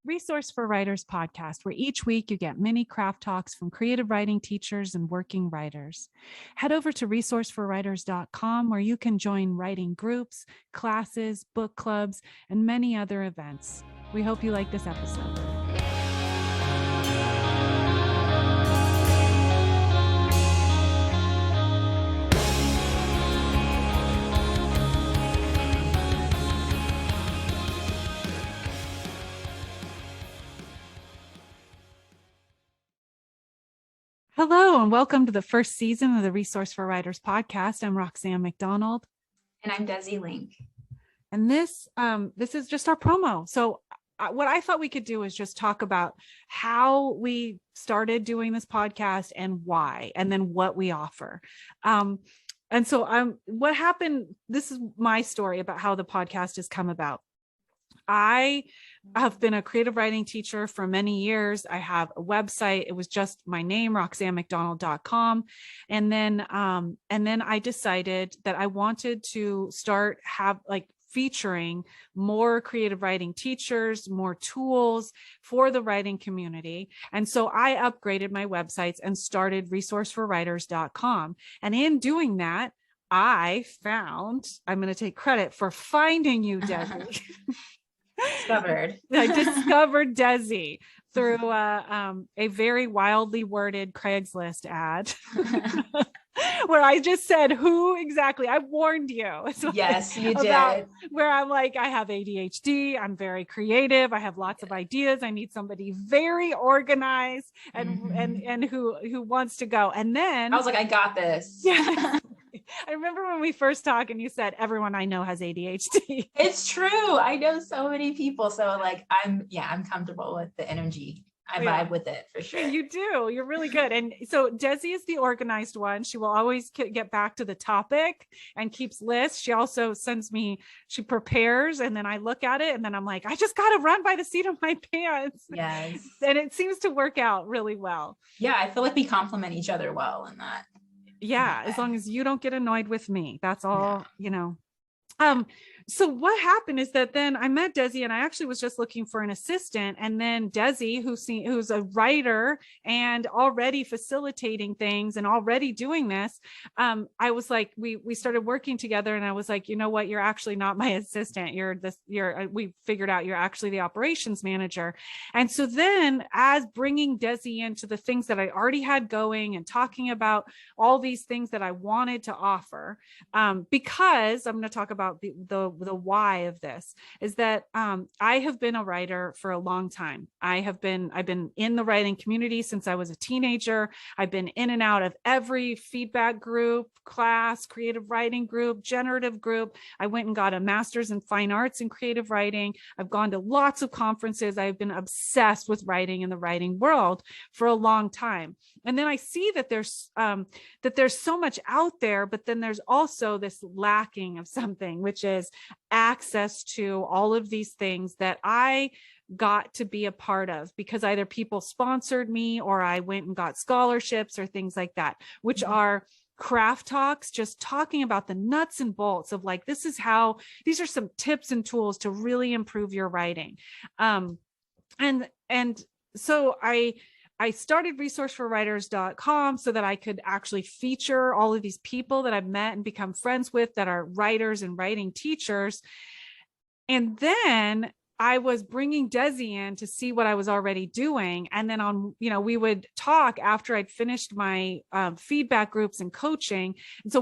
Resource for Writers podcast, where each week you get mini craft talks from creative writing teachers and working writers. Head over to resourceforwriters.com, where you can join writing groups, classes, book clubs, and many other events. We hope you like this episode. Hello, and welcome to the first season of the Resource for Writers podcast. I'm Roxan McDonald. And I'm Desi Lenc. And this is just our promo. So what I thought we could do is just talk about how we started doing this podcast and why, and then what we offer. What happened, this is my story about how the podcast has come about. I have been a creative writing teacher for many years. I have a website. It was just my name, roxannemcdonald.com. And then I decided that I wanted to featuring more creative writing teachers, more tools for the writing community. And so I upgraded my websites and started resourceforwriters.com. And in doing that, I'm going to take credit for finding you, Desi. I discovered Desi through a very wildly worded Craigslist ad where I just said, who exactly? I warned you. Yes, you did. Where I'm like, I have ADHD. I'm very creative. I have lots of ideas. I need somebody very organized and who wants to go. And then I was like, I got this. Yeah. I remember when we first talked and you said, everyone I know has ADHD. It's true. I know so many people. So like, I'm comfortable with the energy. I vibe with it for sure. You do. You're really good. And so Desi is the organized one. She will always get back to the topic and keeps lists. She also she prepares, and then I look at it and then I'm like, I just got to run by the seat of my pants. Yes. And it seems to work out really well. Yeah. I feel like we complement each other well in that. Yeah. As long as you don't get annoyed with me, that's all, So what happened is that then I met Desi, and I actually was just looking for an assistant. And then Desi, who's a writer and already facilitating things and already doing this, I was like, we started working together, and I was like, you know what? You're actually not my assistant. We figured out you're actually the operations manager. And so then, as bringing Desi into the things that I already had going and talking about all these things that I wanted to offer, because I'm going to talk about the why of this is that I have been a writer for a long time. I've been in the writing community since I was a teenager. I've been in and out of every feedback group, class, creative writing group, generative group. I went and got a master's in fine arts and creative writing. I've gone to lots of conferences. I've been obsessed with writing in the writing world for a long time. And then I see that there's so much out there, but then there's also this lacking of something, which is access to all of these things that I got to be a part of because either people sponsored me or I went and got scholarships or things like that, which are craft talks, just talking about the nuts and bolts of like, these are some tips and tools to really improve your writing. So I started resourceforwriters.com so that I could actually feature all of these people that I've met and become friends with that are writers and writing teachers. And then I was bringing Desi in to see what I was already doing. And then we would talk after I'd finished my feedback groups and coaching. And so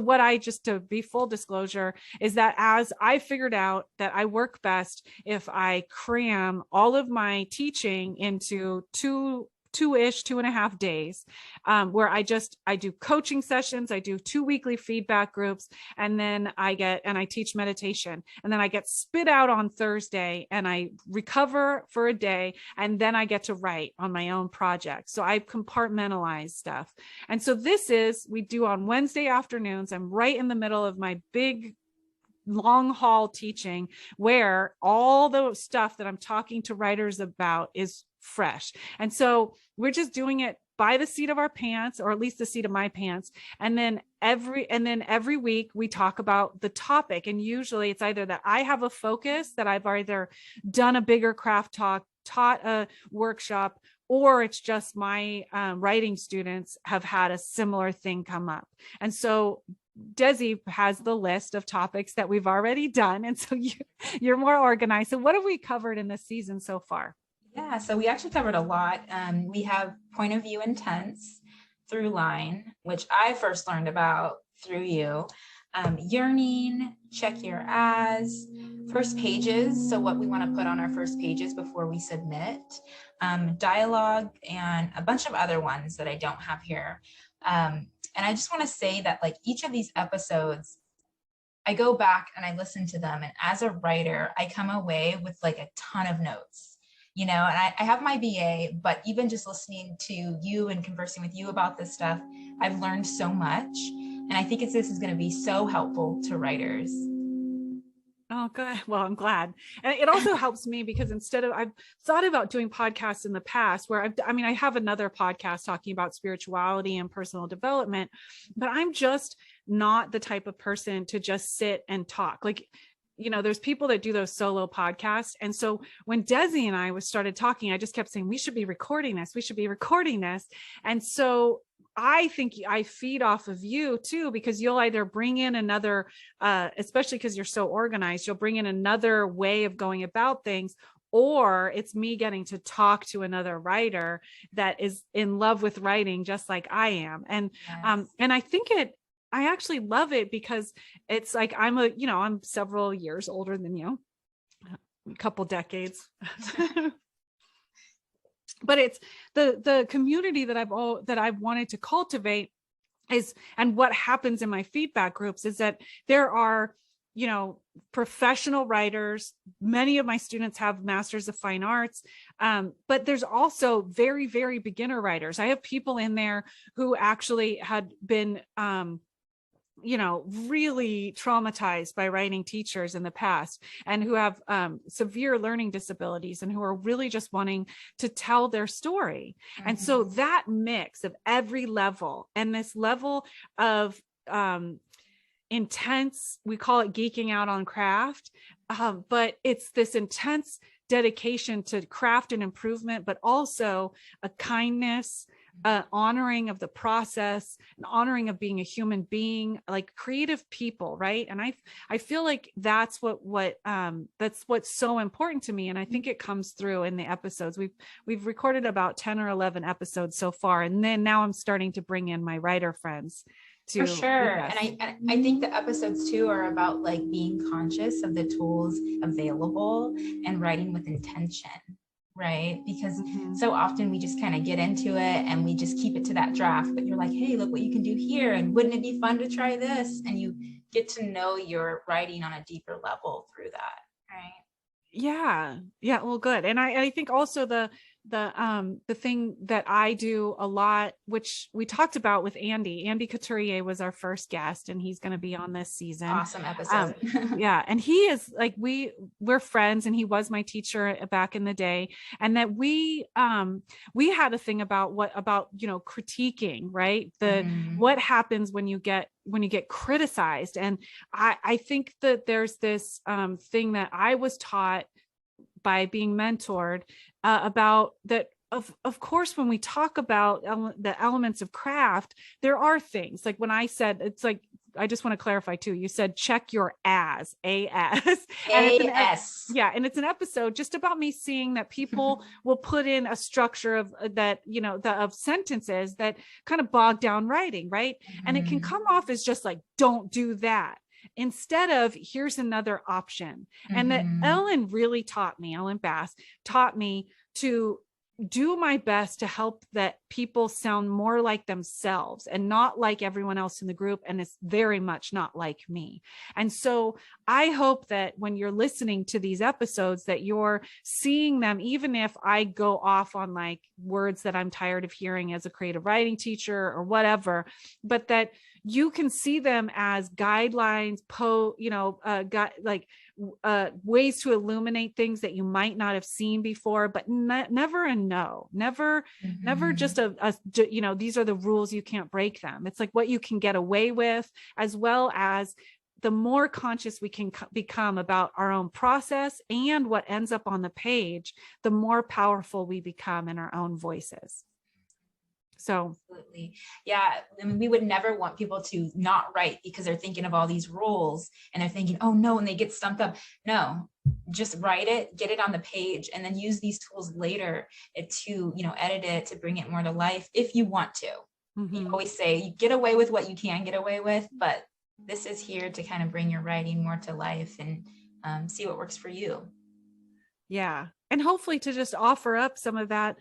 to be full disclosure, is that as I figured out that I work best if I cram all of my teaching into 2.5 days, where I do coaching sessions. I do 2 weekly feedback groups, and then I teach meditation, and then I get spit out on Thursday and I recover for a day. And then I get to write on my own project. So I compartmentalize stuff. And so we do on Wednesday afternoons. I'm right in the middle of my big long haul teaching where all the stuff that I'm talking to writers about is fresh. And so we're just doing it by the seat of our pants, or at least the seat of my pants. And then every week we talk about the topic. And usually it's either that I have a focus that I've either done a bigger craft talk taught a workshop, or it's just my writing students have had a similar thing come up. And so Desi has the list of topics that we've already done. And so you're more organized. So what have we covered in this season so far? Yeah, so we actually covered a lot. We have point of view and tense, through line, which I first learned about through you. Yearning, check your as, first pages, so what we want to put on our first pages before we submit, dialogue, and a bunch of other ones that I don't have here. And I just want to say that like each of these episodes, I go back and I listen to them, and as a writer, I come away with like a ton of notes, and I have my BA, but even just listening to you and conversing with you about this stuff, I've learned so much. And I think this is going to be so helpful to writers. Oh, good. Well, I'm glad. And it also helps me because I've thought about doing podcasts in the past where I have another podcast talking about spirituality and personal development, but I'm just not the type of person to just sit and talk. Like, there's people that do those solo podcasts. And so when Desi and I started talking, I just kept saying, we should be recording this. We should be recording this. And so I think I feed off of you too, because you'll either bring in another, especially because you're so organized, you'll bring in another way of going about things, or it's me getting to talk to another writer that is in love with writing just like I am. And, Yes. And I think I actually love it because it's like, I'm several years older than you, a couple decades. But it's the community that I've wanted to cultivate and what happens in my feedback groups is that there are, professional writers. Many of my students have Masters of Fine Arts, but there's also very, very beginner writers. I have people in there who actually had been, really traumatized by writing teachers in the past, and who have severe learning disabilities, and who are really just wanting to tell their story. Mm-hmm. And so that mix of every level, and this level of intense, we call it geeking out on craft, but it's this intense dedication to craft and improvement, but also a kindness, honoring of the process, an honoring of being a human being, like creative people, right? And I feel like that's what's so important to me, and I think it comes through in the episodes. We've recorded about 10 or 11 episodes so far, and then now I'm starting to bring in my writer friends. For sure. And I think the episodes too are about like being conscious of the tools available and writing with intention, right? Because so often we just kind of get into it and we just keep it to that draft, but you're like, hey, look what you can do here, and wouldn't it be fun to try this? And you get to know your writing on a deeper level through that, right? Yeah. Well, good. And I think also the thing that I do a lot, which we talked about with Andy Couturier was our first guest, and he's going to be on this season. Awesome episode. Yeah. And he is like, we're friends, and he was my teacher back in the day. And that we had a thing about critiquing, right? What happens when you get criticized. And I think that there's this thing that I was taught by being mentored about that. Of course, when we talk about the elements of craft, there are things like when I said, it's like, I just want to clarify too. You said, check your as. And it's an episode just about me seeing that people will put in a structure of that, of sentences that kind of bog down writing. Right. And it can come off as just like, don't do that, instead of here's another option. And that Ellen Bass taught me to do my best to help that people sound more like themselves and not like everyone else in the group. And it's very much not like me. And so I hope that when you're listening to these episodes, that you're seeing them, even if I go off on like words that I'm tired of hearing as a creative writing teacher or whatever, but that you can see them as guidelines, ways to illuminate things that you might not have seen before, but never a no, never just these are the rules, you can't break them. It's like what you can get away with, as well as the more conscious we can become about our own process and what ends up on the page, the more powerful we become in our own voices. So absolutely. Yeah. I mean, we would never want people to not write because they're thinking of all these rules and they're thinking, oh no, and they get stumped up. No, just write it, get it on the page, and then use these tools later to, edit it, to bring it more to life if you want to. You always say you get away with what you can get away with, but this is here to kind of bring your writing more to life and see what works for you. Yeah. And hopefully to just offer up some of that,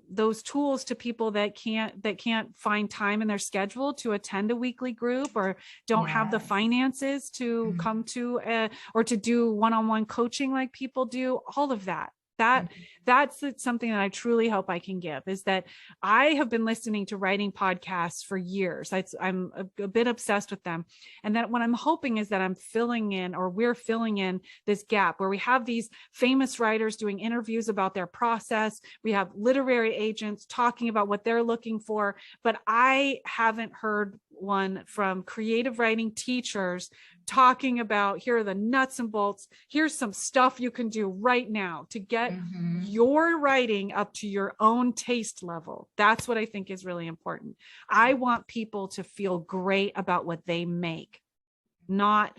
those tools to people that can't find time in their schedule to attend a weekly group or don't have the finances to come to or to do one-on-one coaching like people do, all of that. That's something that I truly hope I can give, is that I have been listening to writing podcasts for years. I'm a bit obsessed with them. And that what I'm hoping is that we're filling in this gap where we have these famous writers doing interviews about their process. We have literary agents talking about what they're looking for, but I haven't heard one from creative writing teachers talking about, here are the nuts and bolts. Here's some stuff you can do right now to get your writing up to your own taste level. That's what I think is really important. I want people to feel great about what they make, not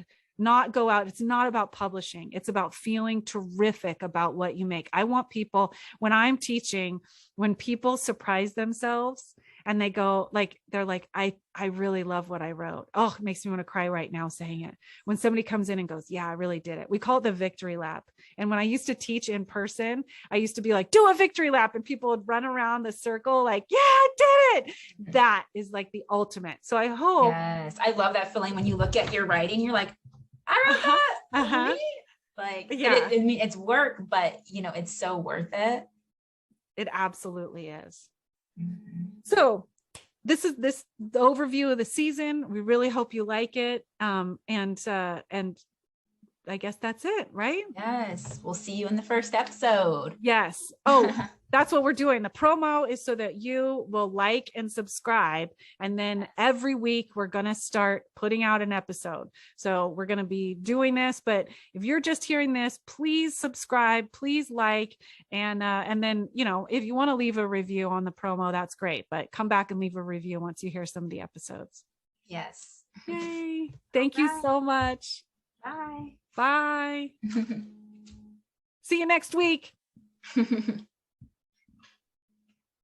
go out. It's not about publishing. It's about feeling terrific about what you make. I want people, when I'm teaching, when people surprise themselves and they go they're like, I really love what I wrote. Oh, it makes me want to cry right now saying it. When somebody comes in and goes, yeah, I really did it. We call it the victory lap. And when I used to teach in person, I used to be like, do a victory lap. And people would run around the circle like, yeah, I did it. That is like the ultimate. So I hope. Yes. I love that feeling when you look at your writing, you're like, I wrote that. Really? Like, yeah. It's work, but it's so worth it. It absolutely is. So this is the overview of the season. We really hope you like it. And I guess that's it, right? Yes. We'll see you in the first episode. Yes. Oh, that's what we're doing. The promo is so that you will like and subscribe. And then every week we're going to start putting out an episode. So we're going to be doing this, but if you're just hearing this, please subscribe, please like, and then, if you want to leave a review on the promo, that's great, but come back and leave a review once you hear some of the episodes. Yes. Yay. Thank you so much. Bye. Bye. See you next week.